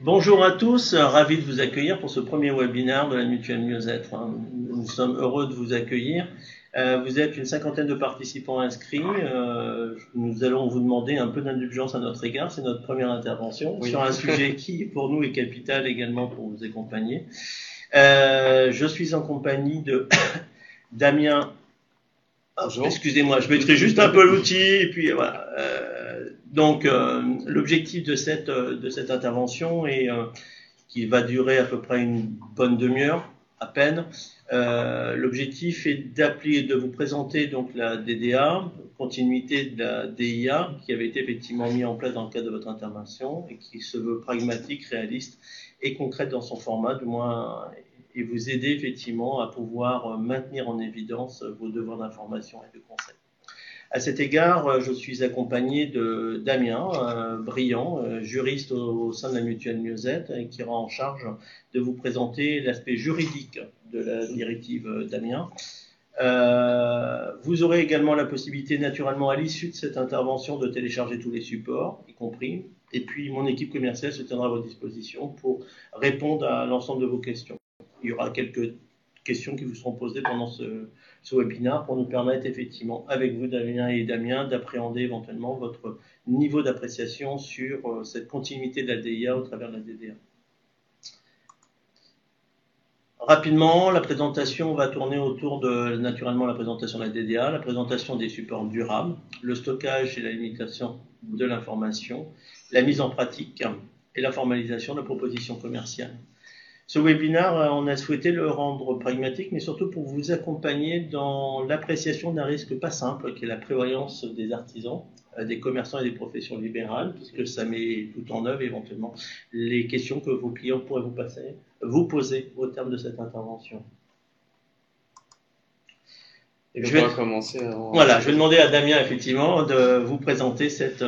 Bonjour à tous, ravi de vous accueillir pour ce premier webinaire de la Mutuelle Mieux-être. Nous sommes heureux de vous accueillir. Vous êtes une cinquantaine de participants inscrits. Nous allons vous demander un peu d'indulgence à notre égard. C'est notre première intervention sur un sujet qui, pour nous, est capital également pour vous accompagner. Je suis en compagnie de Damien. Excusez-moi, je mettrai juste un peu l'outil et puis voilà. L'objectif de cette intervention est qui va durer à peu près une bonne demi-heure à peine. L'objectif est de vous présenter donc la DDA, continuité de la DIA, qui avait été effectivement mis en place dans le cadre de votre intervention et qui se veut pragmatique, réaliste et concrète dans son format, du moins, et vous aider effectivement à pouvoir maintenir en évidence vos devoirs d'information et de conseil. À cet égard, je suis accompagné de Damien Briand, juriste au sein de la Mutuelle Mieux-être, et qui aura en charge de vous présenter l'aspect juridique de la directive Damien. Vous aurez également la possibilité, naturellement, à l'issue de cette intervention, de télécharger tous les supports, y compris. Et puis, mon équipe commerciale se tiendra à votre disposition pour répondre à l'ensemble de vos questions. Il y aura quelques questions qui vous seront posées pendant ce webinaire pour nous permettre effectivement, avec vous Damien, d'appréhender éventuellement votre niveau d'appréciation sur cette continuité de la DIA au travers de la DDA. Rapidement, la présentation va tourner autour de, naturellement, la présentation de la DDA, la présentation des supports durables, le stockage et la limitation de l'information, la mise en pratique et la formalisation de la proposition commerciale. Ce webinaire, on a souhaité le rendre pragmatique, mais surtout pour vous accompagner dans l'appréciation d'un risque pas simple, qui est la prévoyance des artisans, des commerçants et des professions libérales, puisque ça met tout en œuvre éventuellement les questions que vos clients pourraient vous poser au terme de cette intervention. Je vais commencer. Voilà, je vais demander à Damien effectivement de vous présenter cette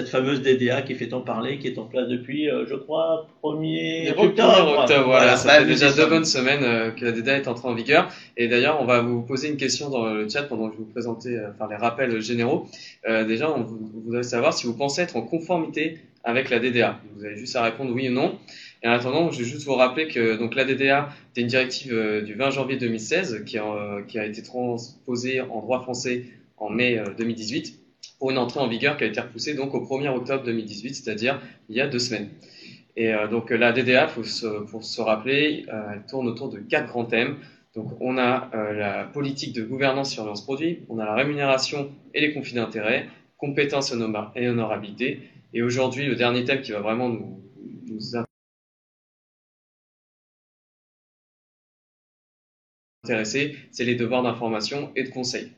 fameuse DDA qui fait tant parler, qui est en place depuis, je crois, 1er octobre. Voilà, ça fait déjà 2 bonnes semaines que la DDA est entrée en vigueur. Et d'ailleurs, on va vous poser une question dans le chat pendant que je vous présenter les rappels généraux. Déjà, on voudrait savoir si vous pensez être en conformité avec la DDA. Vous avez juste à répondre oui ou non. Et en attendant, je vais juste vous rappeler que donc la DDA, c'est une directive du 20 janvier 2016 qui a été transposée en droit français en mai 2018 pour une entrée en vigueur qui a été repoussée donc au 1er octobre 2018, c'est-à-dire il y a 2 semaines. Et donc la DDA, pour se rappeler, elle tourne autour de 4 grands thèmes. Donc on a la politique de gouvernance surveillance produit, on a la rémunération et les conflits d'intérêts, compétences et honorabilité. Et aujourd'hui, le dernier thème qui va vraiment nous intéresser, c'est les devoirs d'information et de conseil.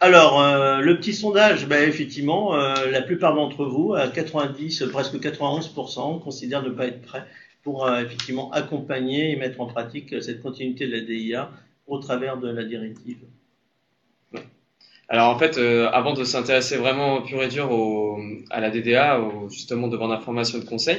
Alors, le petit sondage, effectivement, la plupart d'entre vous, à 90, presque 91%, considèrent ne pas être prêts pour effectivement accompagner et mettre en pratique cette continuité de la DIA au travers de la directive. Alors en fait, avant de s'intéresser vraiment pur et dur à la DDA, justement devoirs d'information et de conseil,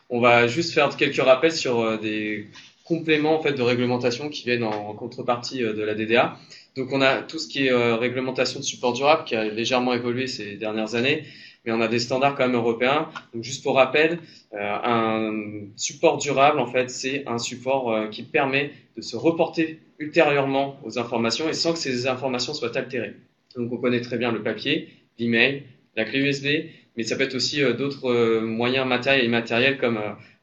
on va juste faire quelques rappels sur des compléments en fait de réglementation qui viennent en contrepartie de la DDA. Donc on a tout ce qui est réglementation de support durable qui a légèrement évolué ces dernières années, mais on a des standards quand même européens. Donc juste pour rappel, un support durable en fait c'est un support qui permet de se reporter ultérieurement aux informations et sans que ces informations soient altérées. Donc on connaît très bien le papier, l'email, la clé USB, mais ça peut être aussi d'autres moyens matériels et immatériels comme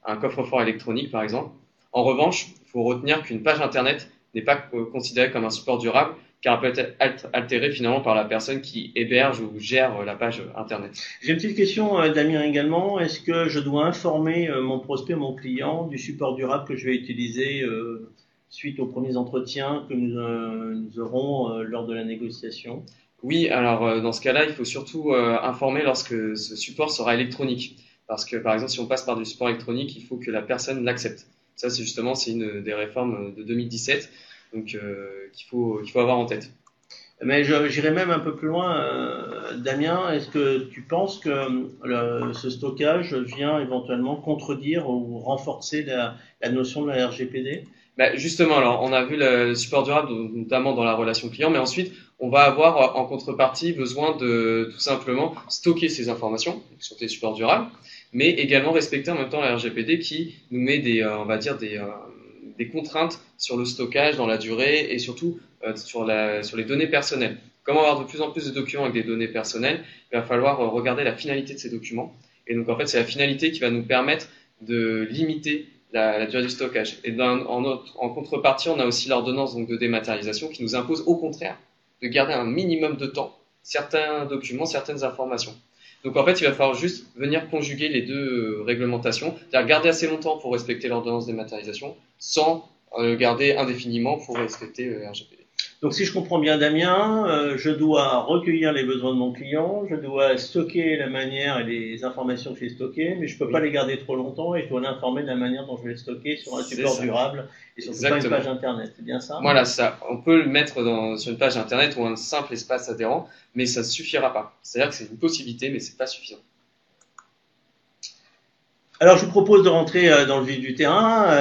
un coffre-fort électronique par exemple. En revanche, il faut retenir qu'une page internet n'est pas considérée comme un support durable car elle peut être altérée finalement par la personne qui héberge ou gère la page internet. J'ai une petite question, Damien, également. Est-ce que je dois informer mon prospect, mon client, du support durable que je vais utiliser suite aux premiers entretiens que nous aurons lors de la négociation? Oui, alors dans ce cas-là, il faut surtout informer lorsque ce support sera électronique. Parce que par exemple, si on passe par du support électronique, il faut que la personne l'accepte. Ça, c'est une des réformes de 2017, donc qu'il faut avoir en tête. Mais j'irai même un peu plus loin, Damien. Est-ce que tu penses que ce stockage vient éventuellement contredire ou renforcer la notion de la RGPD? Justement, alors on a vu le support durable notamment dans la relation client, mais ensuite on va avoir en contrepartie besoin de tout simplement stocker ces informations sur tes supports durables. mais également respecter en même temps la RGPD qui nous met on va dire des contraintes sur le stockage dans la durée et surtout sur les données personnelles. Comme on va avoir de plus en plus de documents avec des données personnelles, il va falloir regarder la finalité de ces documents. Et donc en fait, c'est la finalité qui va nous permettre de limiter la durée du stockage. Et en contrepartie, on a aussi l'ordonnance donc de dématérialisation qui nous impose au contraire de garder un minimum de temps certains documents, certaines informations. Donc en fait, il va falloir juste venir conjuguer les deux réglementations, c'est-à-dire garder assez longtemps pour respecter l'ordonnance de dématérialisation, sans garder indéfiniment pour respecter le RGPD. Donc si je comprends bien Damien, je dois recueillir les besoins de mon client, je dois stocker la manière et les informations que j'ai stockées, mais je ne peux pas les garder trop longtemps et je dois l'informer de la manière dont je vais le stocker sur un support durable et surtout pas une page internet, c'est bien ça? Voilà, ça. On peut le mettre sur une page internet ou un simple espace adhérent, mais ça ne suffira pas. C'est-à-dire que c'est une possibilité, mais c'est pas suffisant. Alors je vous propose de rentrer dans le vif du terrain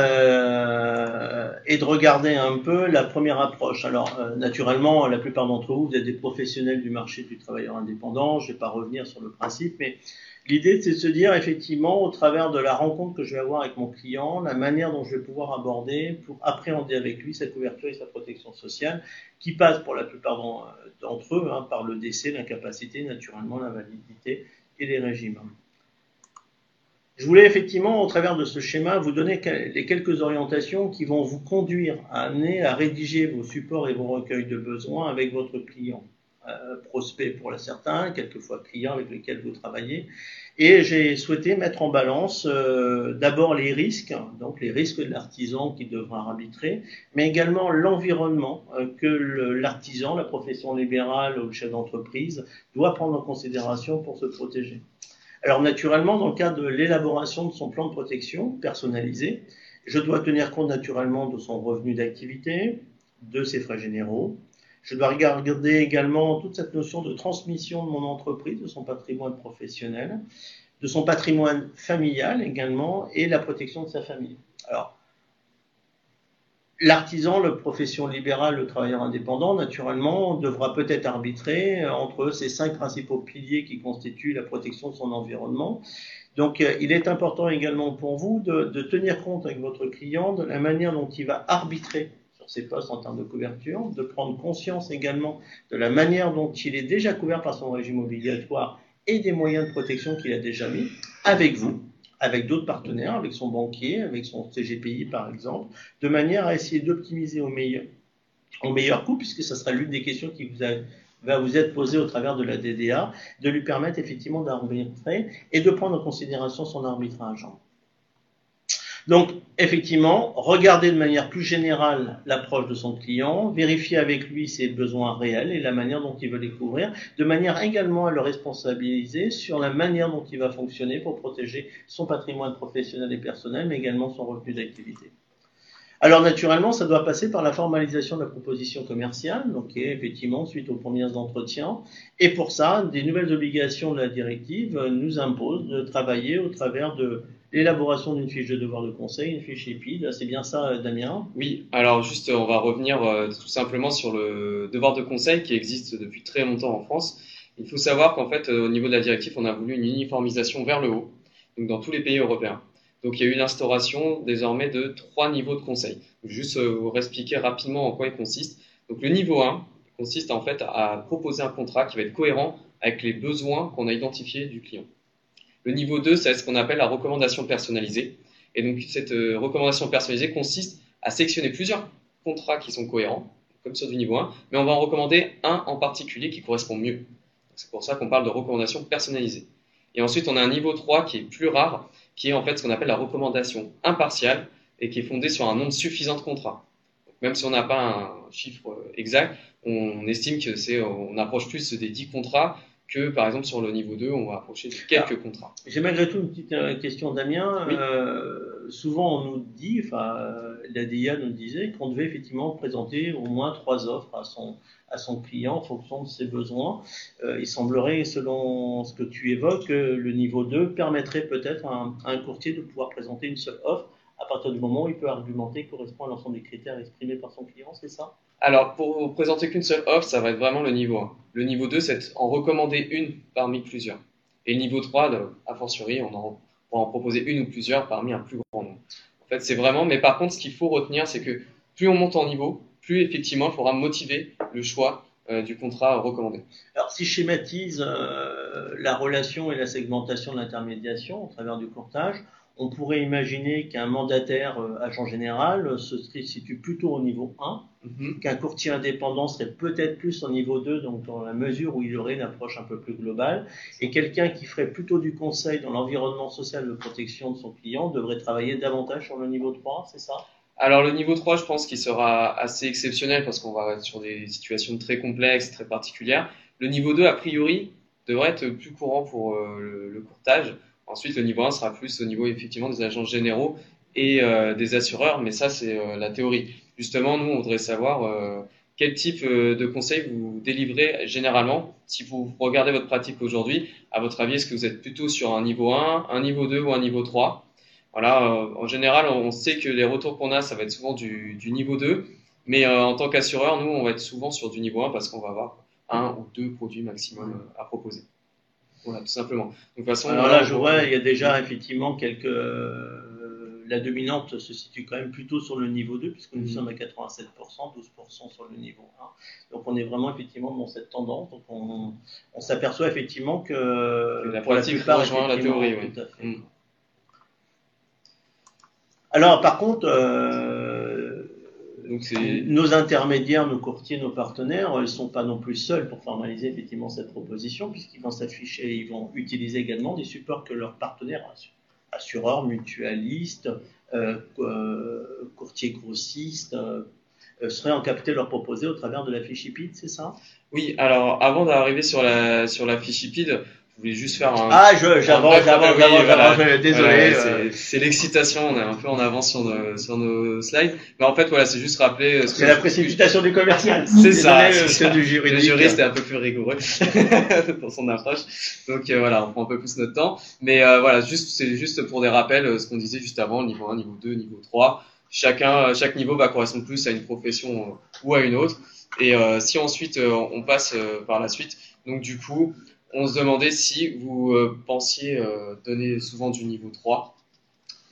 et de regarder un peu la première approche. Alors naturellement, la plupart d'entre vous, vous êtes des professionnels du marché du travailleur indépendant, je ne vais pas revenir sur le principe, mais l'idée c'est de se dire effectivement au travers de la rencontre que je vais avoir avec mon client, la manière dont je vais pouvoir aborder pour appréhender avec lui sa couverture et sa protection sociale, qui passe pour la plupart d'entre eux par le décès, l'incapacité, naturellement l'invalidité et les régimes. Je voulais effectivement, au travers de ce schéma, vous donner les quelques orientations qui vont vous conduire à amener à rédiger vos supports et vos recueils de besoins avec votre client, prospect pour certains, quelquefois client avec lesquels vous travaillez. Et j'ai souhaité mettre en balance d'abord les risques, donc les risques de l'artisan qui devra arbitrer, mais également l'environnement que l'artisan, la profession libérale ou le chef d'entreprise doit prendre en considération pour se protéger. Alors naturellement, dans le cadre de l'élaboration de son plan de protection personnalisé, je dois tenir compte naturellement de son revenu d'activité, de ses frais généraux. Je dois regarder également toute cette notion de transmission de mon entreprise, de son patrimoine professionnel, de son patrimoine familial également, et la protection de sa famille. Alors, l'artisan, la profession libérale, le travailleur indépendant, naturellement, devra peut-être arbitrer entre ces 5 principaux piliers qui constituent la protection de son environnement. Donc, il est important également pour vous de tenir compte avec votre client de la manière dont il va arbitrer sur ses postes en termes de couverture, de prendre conscience également de la manière dont il est déjà couvert par son régime obligatoire et des moyens de protection qu'il a déjà mis avec vous, avec d'autres partenaires, avec son banquier, avec son CGPI par exemple, de manière à essayer d'optimiser au meilleur coût, puisque ça sera l'une des questions qui va vous être posée au travers de la DDA, de lui permettre effectivement d'arbitrer et de prendre en considération son arbitrage. Donc, effectivement, regarder de manière plus générale l'approche de son client, vérifier avec lui ses besoins réels et la manière dont il veut les couvrir, de manière également à le responsabiliser sur la manière dont il va fonctionner pour protéger son patrimoine professionnel et personnel, mais également son revenu d'activité. Alors naturellement, ça doit passer par la formalisation de la proposition commerciale, donc qui est effectivement suite aux premiers entretiens. Et pour ça, des nouvelles obligations de la directive nous imposent de travailler au travers de l'élaboration d'une fiche de devoir de conseil, une fiche EPID. C'est bien ça, Damien? Oui, alors juste, on va revenir tout simplement sur le devoir de conseil qui existe depuis très longtemps en France. Il faut savoir qu'en fait, au niveau de la directive, on a voulu une uniformisation vers le haut, donc dans tous les pays européens. Donc il y a eu l'instauration désormais de 3 niveaux de conseil. Juste vous expliquer rapidement en quoi il consiste. Donc le niveau 1 consiste en fait à proposer un contrat qui va être cohérent avec les besoins qu'on a identifiés du client. Le niveau 2, c'est ce qu'on appelle la recommandation personnalisée. Et donc cette recommandation personnalisée consiste à sélectionner plusieurs contrats qui sont cohérents, comme ceux du niveau 1, mais on va en recommander un en particulier qui correspond mieux. C'est pour ça qu'on parle de recommandation personnalisée. Et ensuite, on a un niveau 3 qui est plus rare, qui est en fait ce qu'on appelle la recommandation impartiale et qui est fondée sur un nombre suffisant de contrats. Donc, même si on n'a pas un chiffre exact, on estime que on approche plus des 10 contrats que par exemple sur le niveau 2, on va approcher de quelques contrats. J'ai malgré tout une petite question, Damien. Oui. Souvent, on nous dit, la DIA nous disait qu'on devait effectivement présenter au moins 3 offres à son client en fonction de ses besoins. Il semblerait, selon ce que tu évoques, le niveau 2 permettrait peut-être à un courtier de pouvoir présenter une seule offre à partir du moment où il peut argumenter correspond à l'ensemble des critères exprimés par son client, c'est ça? Alors, pour vous présenter qu'une seule offre, ça va être vraiment le niveau 1. Le niveau 2, c'est en recommander une parmi plusieurs. Et le niveau 3, a fortiori, on en pourra en proposer une ou plusieurs parmi un plus grand nombre. En fait, c'est vraiment, mais par contre, ce qu'il faut retenir, c'est que plus on monte en niveau, plus effectivement, il faudra motiver le choix du contrat recommandé. Alors, si je schématise la relation et la segmentation de l'intermédiation au travers du courtage, on pourrait imaginer qu'un mandataire agent général se situe plutôt au niveau 1, qu'un courtier indépendant serait peut-être plus au niveau 2, donc dans la mesure où il aurait une approche un peu plus globale, et quelqu'un qui ferait plutôt du conseil dans l'environnement social de protection de son client devrait travailler davantage sur le niveau 3, c'est ça? Alors le niveau 3, je pense qu'il sera assez exceptionnel parce qu'on va être sur des situations très complexes, très particulières. Le niveau 2, a priori, devrait être plus courant pour le courtage. Ensuite, le niveau 1 sera plus au niveau effectivement des agents généraux et des assureurs, mais ça c'est la théorie. Justement, nous, on voudrait savoir quel type de conseil vous délivrez généralement. Si vous regardez votre pratique aujourd'hui, à votre avis, est-ce que vous êtes plutôt sur un niveau 1, un niveau 2 ou un niveau 3? Voilà, en général, on sait que les retours qu'on a, ça va être souvent du niveau 2, mais en tant qu'assureur, nous, on va être souvent sur du niveau 1 parce qu'on va avoir un ou deux produits maximum à proposer. Voilà, tout simplement. Donc, de toute façon, alors là, je vois, il y a déjà effectivement quelques. La dominante se situe quand même plutôt sur le niveau 2, puisque nous sommes à 87%, 12% sur le niveau 1. Donc on est vraiment effectivement dans cette tendance. Donc on s'aperçoit effectivement que la pour la pratique plupart, rejoint la théorie, oui. Tout à fait. Alors par contre, donc nos intermédiaires, nos courtiers, nos partenaires, ils ne sont pas non plus seuls pour formaliser effectivement cette proposition, puisqu'ils vont s'afficher, ils vont utiliser également des supports que leurs partenaires, assureurs, mutualistes, courtiers grossistes, seraient en capacité de leur proposer au travers de la fiche IPID, c'est ça? Oui, alors avant d'arriver sur la fiche IPID, je voulais juste faire un. Ah, j'avance, désolé. Voilà, c'est l'excitation, on est un peu en avance sur nos slides. Mais en fait, voilà, c'est juste rappeler. C'est la précipitation du commercial. C'est ça. C'est du juridique. Le juriste est un peu plus rigoureux dans son approche. Donc voilà, on prend un peu plus notre temps. Mais voilà, c'est juste pour des rappels, ce qu'on disait juste avant, niveau 1, niveau 2, niveau 3. Chaque niveau va correspondre plus à une profession ou à une autre. Et si ensuite on passe par la suite, donc du coup, on se demandait si vous pensiez donner souvent du niveau 3,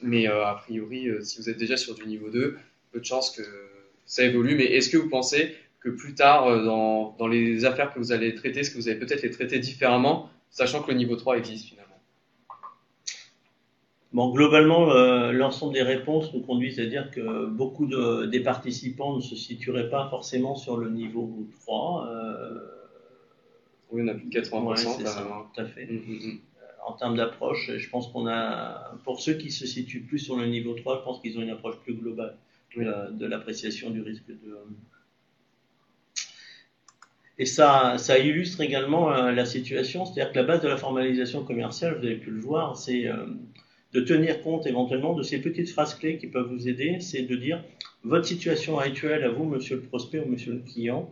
mais a priori, si vous êtes déjà sur du niveau 2, peu de chances que ça évolue. Mais est-ce que vous pensez que plus tard, dans les affaires que vous allez traiter, est-ce que vous allez peut-être les traiter différemment, sachant que le niveau 3 existe finalement? Bon, globalement, l'ensemble des réponses nous conduisent à dire que beaucoup des participants ne se situeraient pas forcément sur le niveau 3. Oui, on a plus de 80%. Ouais, c'est ça, tout à fait. En termes d'approche, je pense qu'on a, pour ceux qui se situent plus sur le niveau 3, je pense qu'ils ont une approche plus globale de l'appréciation du risque de. Et ça illustre également la situation, c'est-à-dire que la base de la formalisation commerciale, vous avez pu le voir, c'est de tenir compte éventuellement de ces petites phrases clés qui peuvent vous aider, c'est de dire votre situation actuelle à vous, monsieur le prospect ou monsieur le client,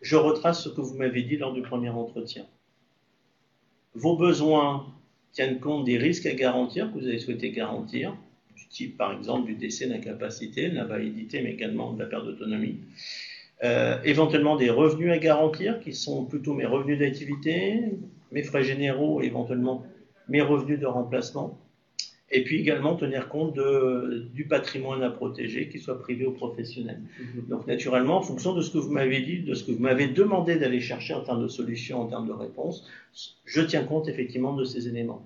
je retrace ce que vous m'avez dit lors du premier entretien. Vos besoins tiennent compte des risques à garantir que vous avez souhaité garantir, du type par exemple du décès, d'incapacité, de l'invalidité, mais également de la perte d'autonomie. Éventuellement des revenus à garantir, qui sont plutôt mes revenus d'activité, mes frais généraux, éventuellement mes revenus de remplacement. Et puis également tenir compte du patrimoine à protéger, qu'il soit privé ou professionnel. Donc naturellement, en fonction de ce que vous m'avez dit, de ce que vous m'avez demandé d'aller chercher en termes de solutions, en termes de réponses, je tiens compte effectivement de ces éléments.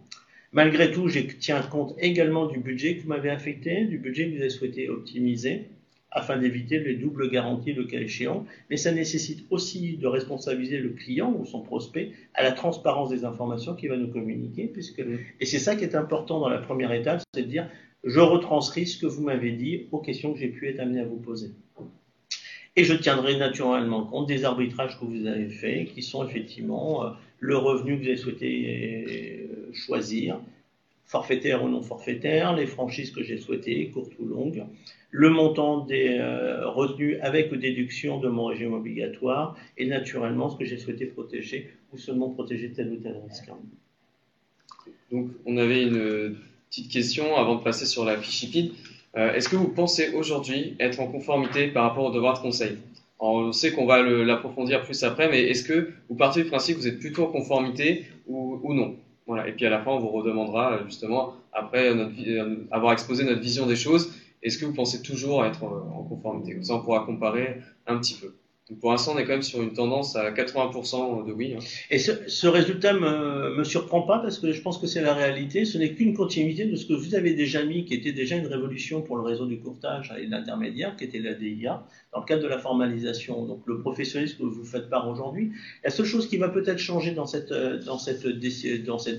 Malgré tout, je tiens compte également du budget que vous m'avez affecté, du budget que vous avez souhaité optimiser, afin d'éviter les doubles garanties le cas échéant, mais ça nécessite aussi de responsabiliser le client ou son prospect à la transparence des informations qu'il va nous communiquer, et c'est ça qui est important dans la première étape, c'est de dire je retranscris ce que vous m'avez dit aux questions que j'ai pu être amené à vous poser. Et je tiendrai naturellement compte des arbitrages que vous avez faits, qui sont effectivement le revenu que vous avez souhaité choisir, forfaitaire ou non forfaitaire, les franchises que j'ai souhaitées, courtes ou longues, le montant des retenues avec ou déduction de mon régime obligatoire et naturellement ce que j'ai souhaité protéger ou seulement protéger tel ou tel risque. Donc on avait une petite question avant de passer sur la fiche IPID. Est-ce que vous pensez aujourd'hui être en conformité par rapport au devoir de conseil? Alors, on sait qu'on va l'approfondir plus après, mais est-ce que vous partez du principe que vous êtes plutôt en conformité ou non? Voilà. Et puis à la fin, on vous redemandera justement, après avoir exposé notre vision des choses, est-ce que vous pensez toujours être en conformité? Comme ça, on pourra comparer un petit peu. Donc pour l'instant, on est quand même sur une tendance à 80% de oui. Hein. Et ce résultat me surprend pas parce que je pense que c'est la réalité. Ce n'est qu'une continuité de ce que vous avez déjà mis, qui était déjà une révolution pour le réseau du courtage et de l'intermédiaire, qui était la DIA, dans le cadre de la formalisation. Donc le professionnalisme que vous faites part aujourd'hui. La seule chose qui va peut-être changer dans cette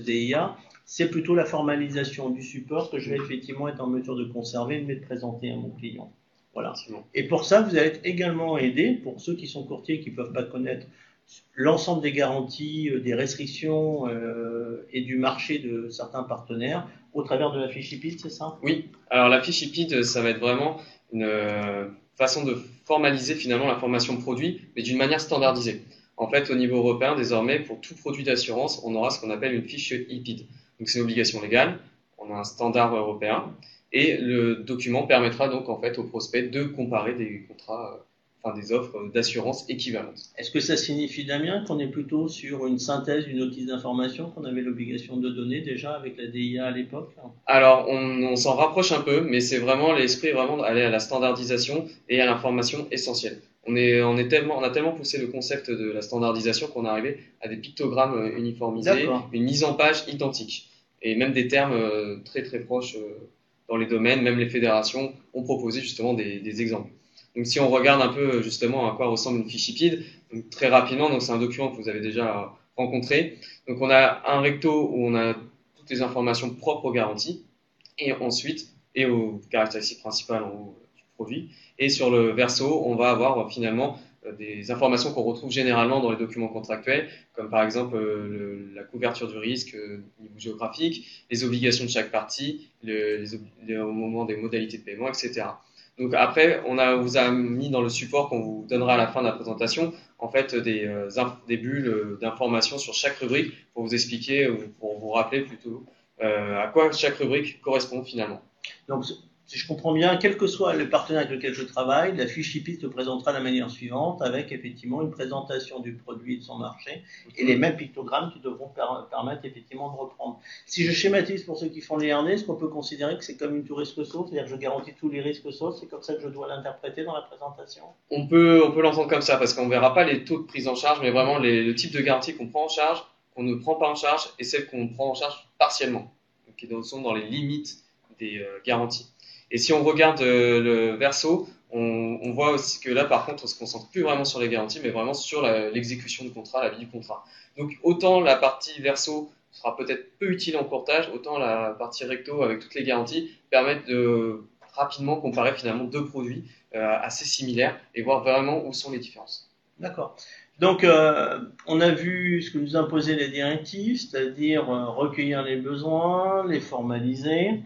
DIA, c'est plutôt la formalisation du support que je vais effectivement être en mesure de conserver et de présenter à mon client. Voilà. Et pour ça, vous allez être également aidé, pour ceux qui sont courtiers et qui ne peuvent pas connaître l'ensemble des garanties, des restrictions et du marché de certains partenaires au travers de la fiche IPID, c'est ça? Oui, alors la fiche IPID, ça va être vraiment une façon de formaliser finalement l'information produit, mais d'une manière standardisée. En fait, au niveau européen, désormais, pour tout produit d'assurance, on aura ce qu'on appelle une fiche IPID. Donc c'est une obligation légale, on a un standard européen, et le document permettra donc en fait au prospect de comparer des contrats, des offres d'assurance équivalentes. Est-ce que ça signifie, Damien, qu'on est plutôt sur une synthèse d'une notice d'information qu'on avait l'obligation de donner déjà avec la DIA à l'époque? Alors, on s'en rapproche un peu, mais c'est vraiment l'esprit vraiment d'aller à la standardisation et à l'information essentielle. On a tellement poussé le concept de la standardisation qu'on est arrivé à des pictogrammes uniformisés, une mise en page identique, et même des termes très très proches dans les domaines. Même les fédérations ont proposé justement des exemples. Donc, si on regarde un peu justement à quoi ressemble une fiche IPID, donc très rapidement, donc c'est un document que vous avez déjà rencontré. Donc, on a un recto où on a toutes les informations propres aux garanties et ensuite et aux caractéristiques principales en haut du produit. Et sur le verso, on va avoir finalement des informations qu'on retrouve généralement dans les documents contractuels, comme par exemple la couverture du risque au niveau géographique, les obligations de chaque partie, au moment des modalités de paiement, etc. Donc après, vous a mis dans le support qu'on vous donnera à la fin de la présentation, en fait, des bulles d'informations sur chaque rubrique pour vous expliquer, ou pour vous rappeler plutôt, à quoi chaque rubrique correspond finalement. Donc, si je comprends bien, quel que soit le partenaire avec lequel je travaille, la fiche IPID se présentera de la manière suivante, avec effectivement une présentation du produit et de son marché, et les mêmes pictogrammes qui devront permettre effectivement de reprendre. Si je schématise pour ceux qui font les harnais, est-ce qu'on peut considérer que c'est comme une tout risque sauf, c'est-à-dire que je garantis tous les risques sauf, c'est comme ça que je dois l'interpréter dans la présentation? On peut l'entendre comme ça, parce qu'on ne verra pas les taux de prise en charge, mais vraiment le type de garantie qu'on prend en charge, qu'on ne prend pas en charge, et celles qu'on prend en charge partiellement, qui sont dans les limites des garanties. Et si on regarde le verso, on voit aussi que là, par contre, on se concentre plus vraiment sur les garanties, mais vraiment sur l'exécution du contrat, la vie du contrat. Donc, autant la partie verso sera peut-être peu utile en courtage, autant la partie recto avec toutes les garanties permettent de rapidement comparer finalement deux produits assez similaires et voir vraiment où sont les différences. D'accord. Donc, on a vu ce que nous imposaient les directives, c'est-à-dire recueillir les besoins, les formaliser,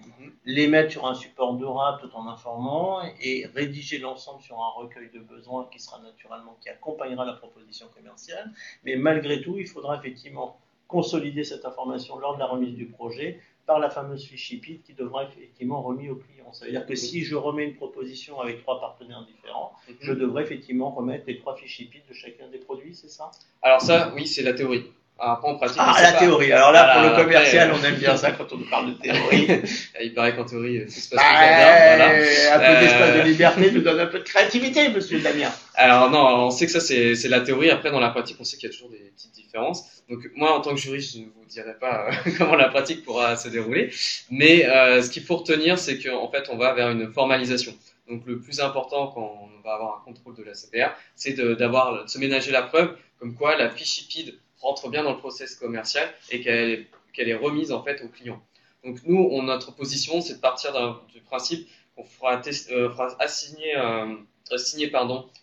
les mettre sur un support durable tout en informant et rédiger l'ensemble sur un recueil de besoins qui sera naturellement, qui accompagnera la proposition commerciale. Mais malgré tout, il faudra effectivement consolider cette information lors de la remise du projet par la fameuse fiche IPID qui devra effectivement remise au client. Ça veut dire que si je remets une proposition avec 3 partenaires différents, je devrais effectivement remettre les 3 fiches IPID de chacun des produits, c'est ça? Alors ça, oui, c'est la théorie. Après, en pratique, théorie. Alors là, pour le commercial, on aime bien ça quand on nous parle de théorie. Il paraît qu'en théorie, tout se passe bien. Voilà. Un peu d'espace de liberté nous donne un peu de créativité, monsieur Damien. Alors non, on sait que ça, c'est la théorie. Après, dans la pratique, on sait qu'il y a toujours des petites différences. Donc moi, en tant que juriste, je ne vous dirai pas comment la pratique pourra se dérouler. Mais ce qu'il faut retenir, c'est qu'en fait, on va vers une formalisation. Donc le plus important quand on va avoir un contrôle de la CPR, c'est de se ménager la preuve, comme quoi la fiche IPID rentre bien dans le process commercial et qu'elle est remise en fait au client. Donc nous, notre position, c'est de partir du principe qu'on fera signer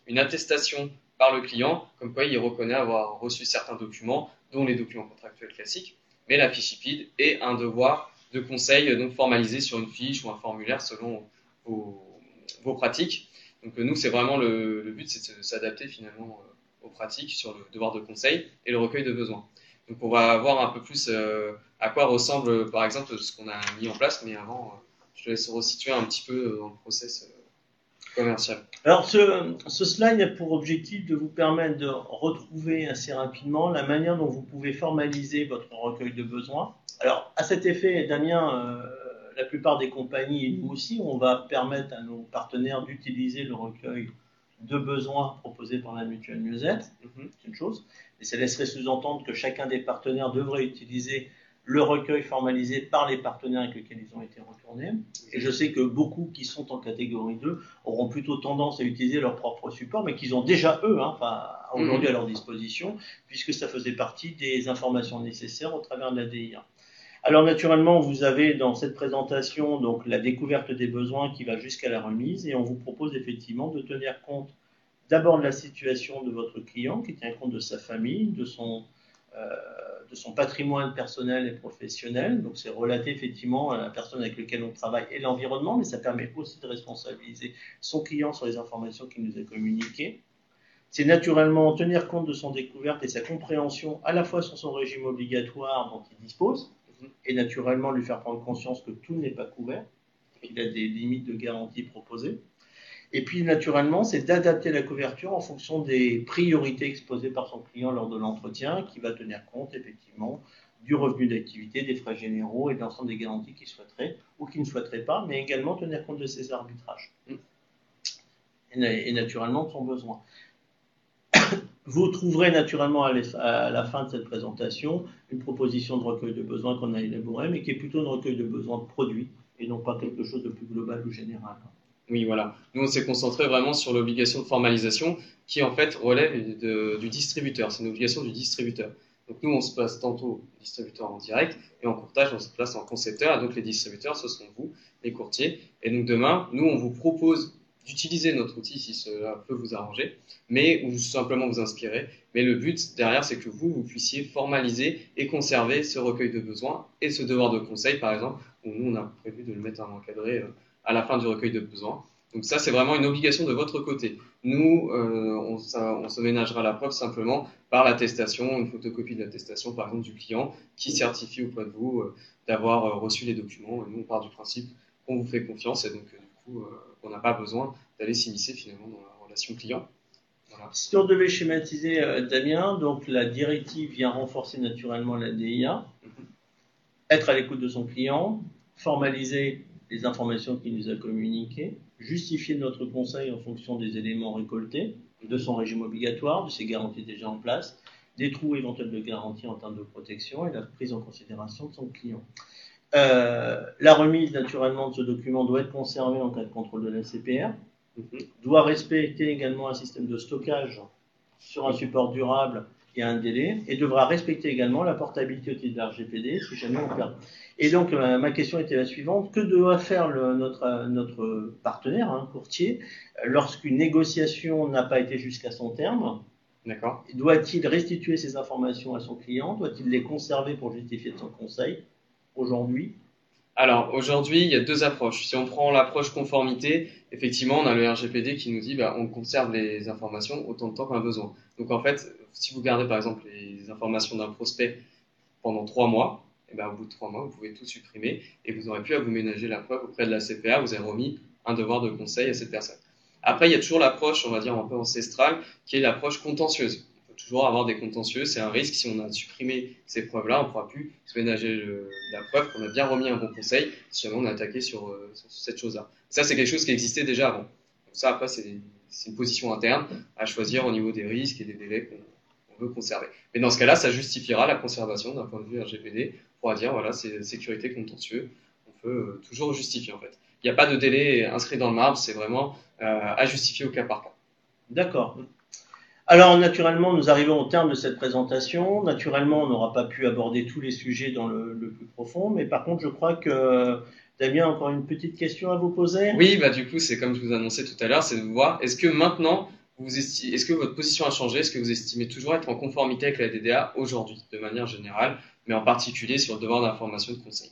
une attestation par le client, comme quoi il reconnaît avoir reçu certains documents, dont les documents contractuels classiques, mais la fiche IPID est un devoir de conseil donc formalisé sur une fiche ou un formulaire selon vos pratiques. Donc nous, c'est vraiment le but, c'est de s'adapter finalement aux pratiques sur le devoir de conseil et le recueil de besoins. Donc on va voir un peu plus à quoi ressemble par exemple ce qu'on a mis en place, mais avant, je te laisse resituer un petit peu dans le process commercial. Alors ce slide a pour objectif de vous permettre de retrouver assez rapidement la manière dont vous pouvez formaliser votre recueil de besoins Alors, à cet effet, Damien, la plupart des compagnies, et nous aussi, on va permettre à nos partenaires d'utiliser le recueil de besoins proposés par la mutuelle Mieux-être, c'est une chose, mais ça laisserait sous-entendre que chacun des partenaires devrait utiliser le recueil formalisé par les partenaires avec lesquels ils ont été retournés. Et je sais que beaucoup qui sont en catégorie 2 auront plutôt tendance à utiliser leur propre support, mais qu'ils ont déjà eux, aujourd'hui à leur disposition, puisque ça faisait partie des informations nécessaires au travers de la DIA. Alors naturellement, vous avez dans cette présentation donc la découverte des besoins qui va jusqu'à la remise, et on vous propose effectivement de tenir compte d'abord de la situation de votre client, qui tient compte de sa famille, de son patrimoine personnel et professionnel. Donc c'est relaté effectivement à la personne avec laquelle on travaille et l'environnement, mais ça permet aussi de responsabiliser son client sur les informations qu'il nous a communiquées. C'est naturellement tenir compte de son découverte et sa compréhension à la fois sur son régime obligatoire dont il dispose, et naturellement lui faire prendre conscience que tout n'est pas couvert, qu'il a des limites de garantie proposées. Et puis, naturellement, c'est d'adapter la couverture en fonction des priorités exposées par son client lors de l'entretien, qui va tenir compte, effectivement, du revenu d'activité, des frais généraux et de l'ensemble des garanties qu'il souhaiterait ou qu'il ne souhaiterait pas, mais également tenir compte de ses arbitrages. Et naturellement, de son besoin. Vous trouverez naturellement à la fin de cette présentation une proposition de recueil de besoins qu'on a élaborée, mais qui est plutôt un recueil de besoins de produits et non pas quelque chose de plus global ou général. Oui, voilà. Nous, on s'est concentré vraiment sur l'obligation de formalisation qui, en fait, relève du distributeur. C'est une obligation du distributeur. Donc, nous, on se place tantôt distributeur en direct et en courtage, on se place en concepteur. Et donc, les distributeurs, ce sont vous, les courtiers. Et donc, demain, nous, on vous propose d'utiliser notre outil si cela peut vous arranger, mais ou simplement vous inspirer. Mais le but derrière, c'est que vous puissiez formaliser et conserver ce recueil de besoins et ce devoir de conseil, par exemple, où nous, on a prévu de le mettre en encadré à la fin du recueil de besoins. Donc ça, c'est vraiment une obligation de votre côté. Nous, on se ménagera la preuve simplement par l'attestation, une photocopie de l'attestation, par exemple, du client qui certifie auprès de vous d'avoir reçu les documents. Et nous, on part du principe qu'on vous fait confiance et donc, du coup, on n'a pas besoin d'aller s'immiscer finalement dans la relation client. Voilà. Si on devait schématiser, Damien, donc la directive vient renforcer naturellement la DIA, être à l'écoute de son client, formaliser les informations qu'il nous a communiquées, justifier notre conseil en fonction des éléments récoltés, de son régime obligatoire, de ses garanties déjà en place, des trous éventuels de garantie en termes de protection et la prise en considération de son client. La remise naturellement de ce document doit être conservée en cas de contrôle de la CPR, doit respecter également un système de stockage sur un support durable et un délai, et devra respecter également la portabilité au titre de la RGPD si jamais on perd. Et donc ma question était la suivante: que doit faire notre partenaire, courtier, lorsqu'une négociation n'a pas été jusqu'à son terme? D'accord. Doit-il restituer ces informations à son client? Doit-il les conserver pour justifier de son conseil aujourd'hui? Alors aujourd'hui, il y a deux approches. Si on prend l'approche conformité, effectivement, on a le RGPD qui nous dit on conserve les informations autant de temps qu'un besoin. Donc en fait, si vous gardez par exemple les informations d'un prospect pendant 3 mois, et au bout de 3 mois, vous pouvez tout supprimer et vous n'aurez plus à vous ménager la preuve auprès de la CPA. Vous avez remis un devoir de conseil à cette personne. Après, il y a toujours l'approche, on va dire un peu ancestrale, qui est l'approche contentieuse. On peut toujours avoir des contentieux, c'est un risque. Si on a supprimé ces preuves-là, on ne pourra plus se ménager la preuve qu'on a bien remis un bon conseil si jamais on a attaqué sur cette chose-là. Ça, c'est quelque chose qui existait déjà avant. Donc ça, après, c'est une position interne à choisir au niveau des risques et des délais qu'on veut conserver. Mais dans ce cas-là, ça justifiera la conservation d'un point de vue RGPD. On pourra dire, voilà, c'est sécurité contentieux. On peut toujours justifier, en fait. Il n'y a pas de délai inscrit dans le marbre, c'est vraiment à justifier au cas par cas. D'accord. Alors, naturellement, nous arrivons au terme de cette présentation. Naturellement, on n'aura pas pu aborder tous les sujets dans le plus profond, mais par contre, je crois que Damien a encore une petite question à vous poser. Oui, du coup, c'est comme je vous annonçais tout à l'heure, c'est de voir, est-ce que maintenant, est-ce que votre position a changé? Est-ce que vous estimez toujours être en conformité avec la DDA aujourd'hui, de manière générale, mais en particulier sur le devoir d'information de conseil?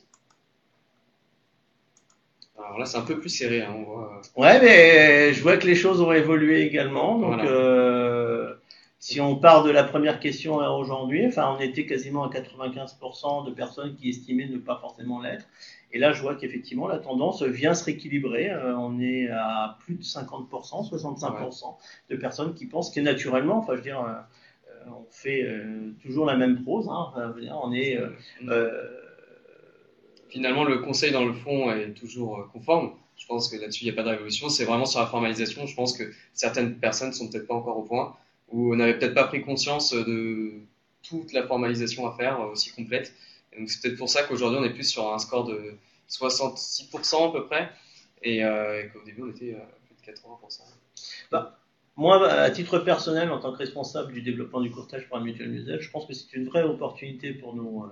Alors là, c'est un peu plus serré, on voit. Ouais, mais je vois que les choses ont évolué également. Donc, voilà. Si on part de la première question à aujourd'hui, on était quasiment à 95% de personnes qui estimaient ne pas forcément l'être. Et là, je vois qu'effectivement, la tendance vient se rééquilibrer. On est à plus de 50%, 65% de personnes qui pensent que naturellement, on fait toujours la même prose. On est finalement, le conseil dans le fond est toujours conforme. Je pense que là-dessus, il n'y a pas de révolution. C'est vraiment sur la formalisation. Je pense que certaines personnes sont peut-être pas encore au point ou n'avaient peut-être pas pris conscience de toute la formalisation à faire aussi complète. Et donc, c'est peut-être pour ça qu'aujourd'hui, on est plus sur un score de 66% à peu près et qu'au début, on était plus de 80%. Bah, moi, à titre personnel, en tant que responsable du développement du courtage pour un mutuel mutuel, je pense que c'est une vraie opportunité pour nos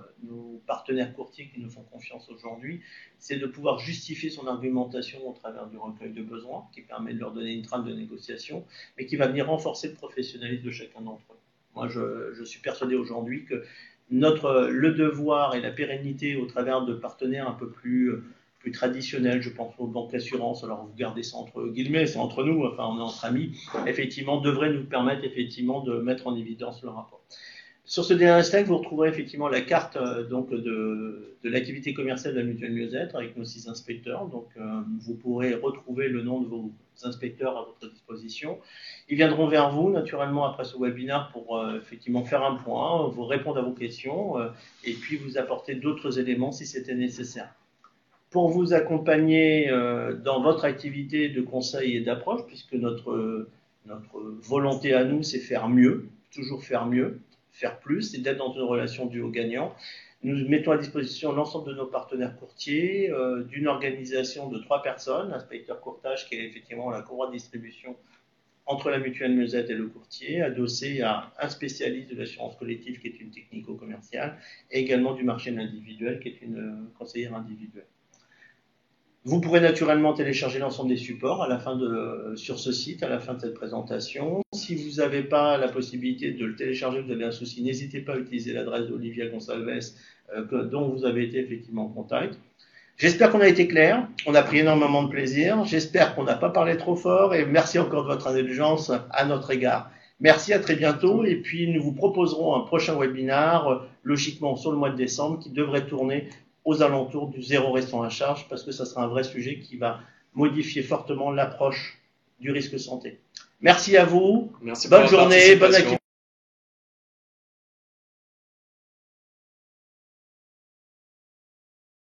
partenaires courtiers qui nous font confiance aujourd'hui, c'est de pouvoir justifier son argumentation au travers du recueil de besoins, qui permet de leur donner une trame de négociation, mais qui va venir renforcer le professionnalisme de chacun d'entre eux. Moi, je suis persuadé aujourd'hui que le devoir et la pérennité au travers de partenaires un peu plus traditionnels, je pense aux banques d'assurance, alors vous gardez ça entre guillemets, c'est entre nous, enfin on est entre amis, effectivement, devrait nous permettre effectivement de mettre en évidence le rapport. Sur ce dernier slide, vous retrouverez effectivement la carte donc de l'activité commerciale de la Mutuelle Mieux-être avec nos 6 inspecteurs. Donc vous pourrez retrouver le nom de vos inspecteurs à votre disposition. Ils viendront vers vous naturellement après ce webinaire pour effectivement faire un point, vous répondre à vos questions et puis vous apporter d'autres éléments si c'était nécessaire. Pour vous accompagner dans votre activité de conseil et d'approche, puisque notre volonté à nous, c'est faire mieux, toujours faire mieux, faire plus, et d'être dans une relation duo-gagnant. Nous mettons à disposition l'ensemble de nos partenaires courtiers, d'une organisation de 3 personnes, l'inspecteur courtage qui est effectivement la courroie de distribution entre la mutuelle Mieux-être et le courtier, adossé à un spécialiste de l'assurance collective qui est une technico-commerciale, et également du marché de l'individuel qui est une conseillère individuelle. Vous pourrez naturellement télécharger l'ensemble des supports sur ce site à la fin de cette présentation. Si vous n'avez pas la possibilité de le télécharger, vous avez un souci, n'hésitez pas à utiliser l'adresse d'Olivia Gonçalves dont vous avez été effectivement en contact. J'espère qu'on a été clair, on a pris énormément de plaisir, j'espère qu'on n'a pas parlé trop fort et merci encore de votre indulgence à notre égard. Merci, à très bientôt et puis nous vous proposerons un prochain webinaire, logiquement sur le mois de décembre, qui devrait tourner aux alentours du zéro restant à charge parce que ça sera un vrai sujet qui va modifier fortement l'approche du risque santé. Merci à vous, Merci bonne journée, bonne activité.